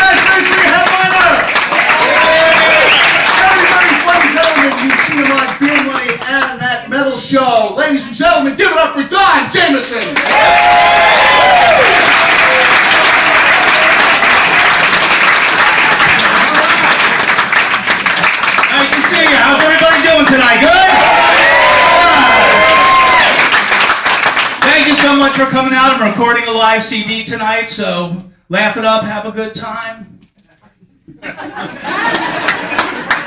guys ready for your headliner? Everybody, ladies and gentlemen, you've seen him on Beer Money and That Metal Show. Ladies and gentlemen, give it up for Jamieson. Nice to see you. How's everybody doing tonight? Good? Thank you so much for coming out. I'm recording a live CD tonight, so laugh it up, have a good time.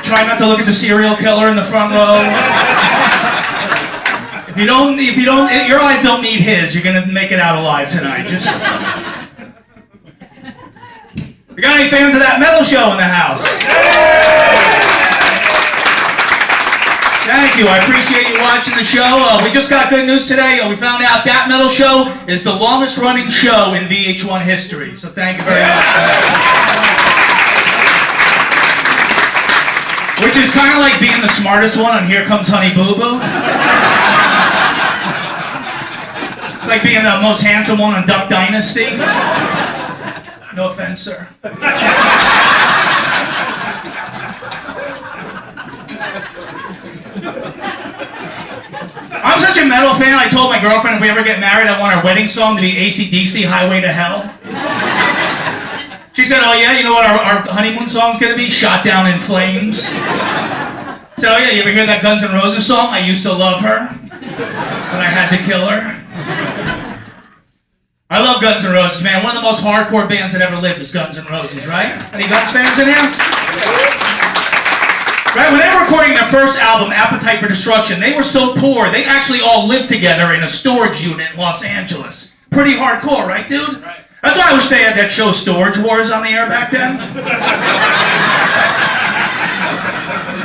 Try not to look at the serial killer in the front row. If you don't, your eyes don't meet his, you're gonna make it out alive tonight. Just. You got any fans of That Metal Show in the house? Thank you. I appreciate you watching the show. We just got good news today. We found out That Metal Show is the longest running show in VH1 history. So thank you very much. Which is kind of like being the smartest one on Here Comes Honey Boo Boo. It's like being the most handsome one on Duck Dynasty. No offense, sir. I'm such a metal fan, I told my girlfriend if we ever get married, I want our wedding song to be AC/DC, Highway to Hell. She said, oh yeah, you know what our honeymoon song's gonna be? Shot Down in Flames. I said, oh yeah, you ever hear that Guns N' Roses song? I used to love her, but I had to kill her. I love Guns N' Roses, man. One of the most hardcore bands that ever lived is Guns N' Roses, right? Any Guns fans in here? Right, when they were recording their first album, Appetite for Destruction, they were so poor, they actually all lived together in a storage unit in Los Angeles. Pretty hardcore, right, dude? Right. That's why I wish they had that show Storage Wars on the air back then.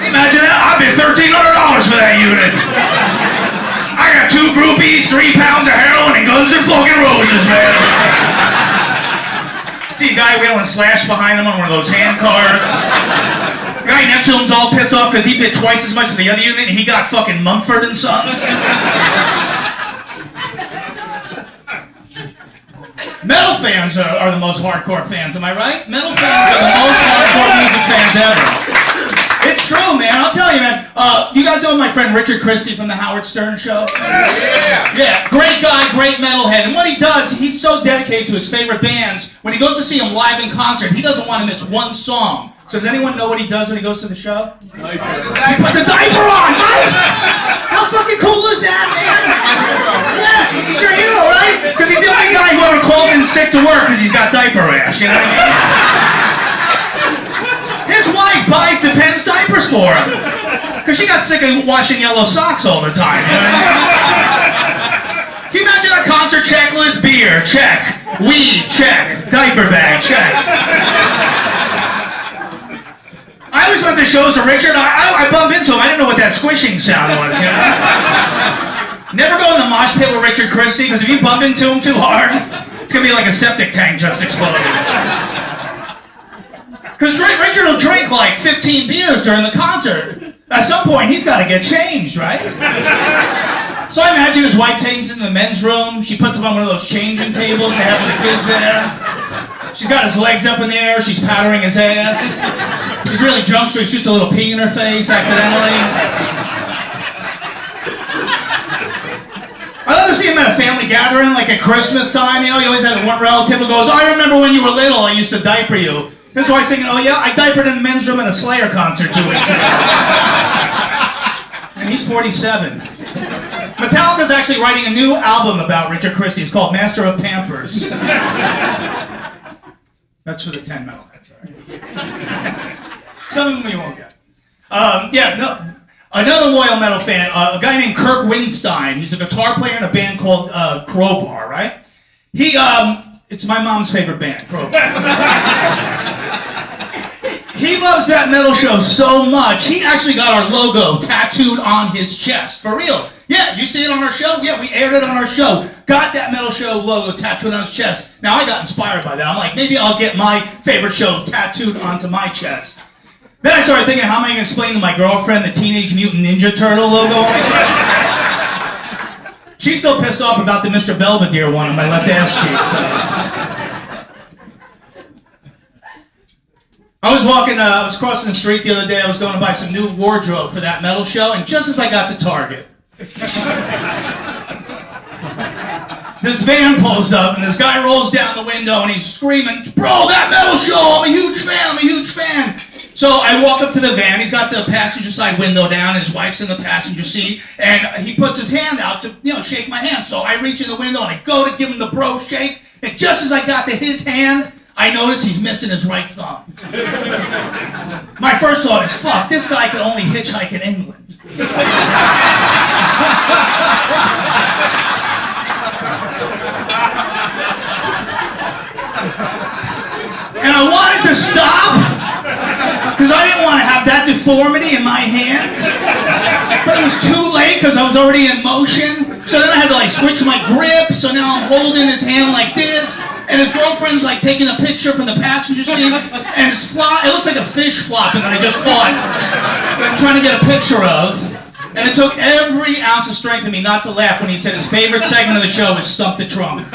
Imagine that, I'd be $1,300 for that unit. I got 2 groupies, 3 pounds of heroin, and Guns N' fucking Roses, man. See a guy wheeling Slash behind him on one of those hand carts. The guy next to him's all pissed off because he bid twice as much as the other unit and he got fucking Mumford and Sons. Metal fans are the most hardcore fans, am I right? Metal fans are the most hardcore music fans ever. It's true, man. I'll tell you, man. You guys know my friend Richard Christie from the Howard Stern Show? Yeah. Great guy, great metalhead. And what he does, he's so dedicated to his favorite bands. When he goes to see them live in concert, he doesn't want to miss one song. So does anyone know what he does when he goes to the show? He puts a diaper on, right? How fucking cool is that, man? Yeah, he's your hero, right? Because he's the only guy who ever calls in sick to work because he's got diaper rash, you know what I mean? His wife buys Depends diapers for him. Because she got sick of washing yellow socks all the time, you know what I mean? Can you imagine a concert checklist? Beer, check. Weed, check. Diaper bag, check. I always went to shows with Richard. I bumped into him. I didn't know what that squishing sound was, you know? Never go in the mosh pit with Richard Christie, because if you bump into him too hard, it's going to be like a septic tank just exploded. Because Richard will drink like 15 beers during the concert. At some point, he's got to get changed, right? So I imagine his wife takes him to the men's room. She puts him on one of those changing tables they have for the kids there. She's got his legs up in the air. She's powdering his ass. He's really drunk, so he shoots a little pee in her face accidentally. I love to see him at a family gathering, like at Christmas time. You know, you always have one relative who goes, I remember when you were little, I used to diaper you. His wife's thinking, oh yeah, I diapered in the men's room at a Slayer concert 2 weeks ago. And he's 47. Metallica's actually writing a new album about Richard Christie. It's called Master of Pampers. That's for the 10 metalheads, all right? Some of them you won't get. Another loyal metal fan, a guy named Kirk Winstein. He's a guitar player in a band called Crowbar, right? It's my mom's favorite band, Crowbar. He loves That Metal Show so much, he actually got our logo tattooed on his chest, for real. Yeah, you see it on our show? Yeah, we aired it on our show. Got That Metal Show logo tattooed on his chest. Now, I got inspired by that. I'm like, maybe I'll get my favorite show tattooed onto my chest. Then I started thinking, how am I going to explain to my girlfriend the Teenage Mutant Ninja Turtle logo on my chest? She's still pissed off about the Mr. Belvedere one on my left ass cheek. I was crossing the street the other day. I was going to buy some new wardrobe for that metal show, and just as I got to Target, this van pulls up, and this guy rolls down the window, and he's screaming, "Bro, that metal show! I'm a huge fan! I'm a huge fan!" So I walk up to the van. He's got the passenger side window down, and his wife's in the passenger seat, and he puts his hand out to, shake my hand. So I reach in the window, and I go to give him the bro shake, and just as I got to his hand, I notice he's missing his right thumb. My first thought is, fuck, this guy could only hitchhike in England. And I wanted to stop, because I didn't want to have that deformity in my hand. But it was too late, because I was already in motion. So then I had to switch my grip, so now I'm holding his hand like this. And his girlfriend's taking a picture from the passenger seat, and it looks like a fish flopping that I just caught, that I'm trying to get a picture of. And it took every ounce of strength in me not to laugh when he said his favorite segment of the show was Stump the Trunk.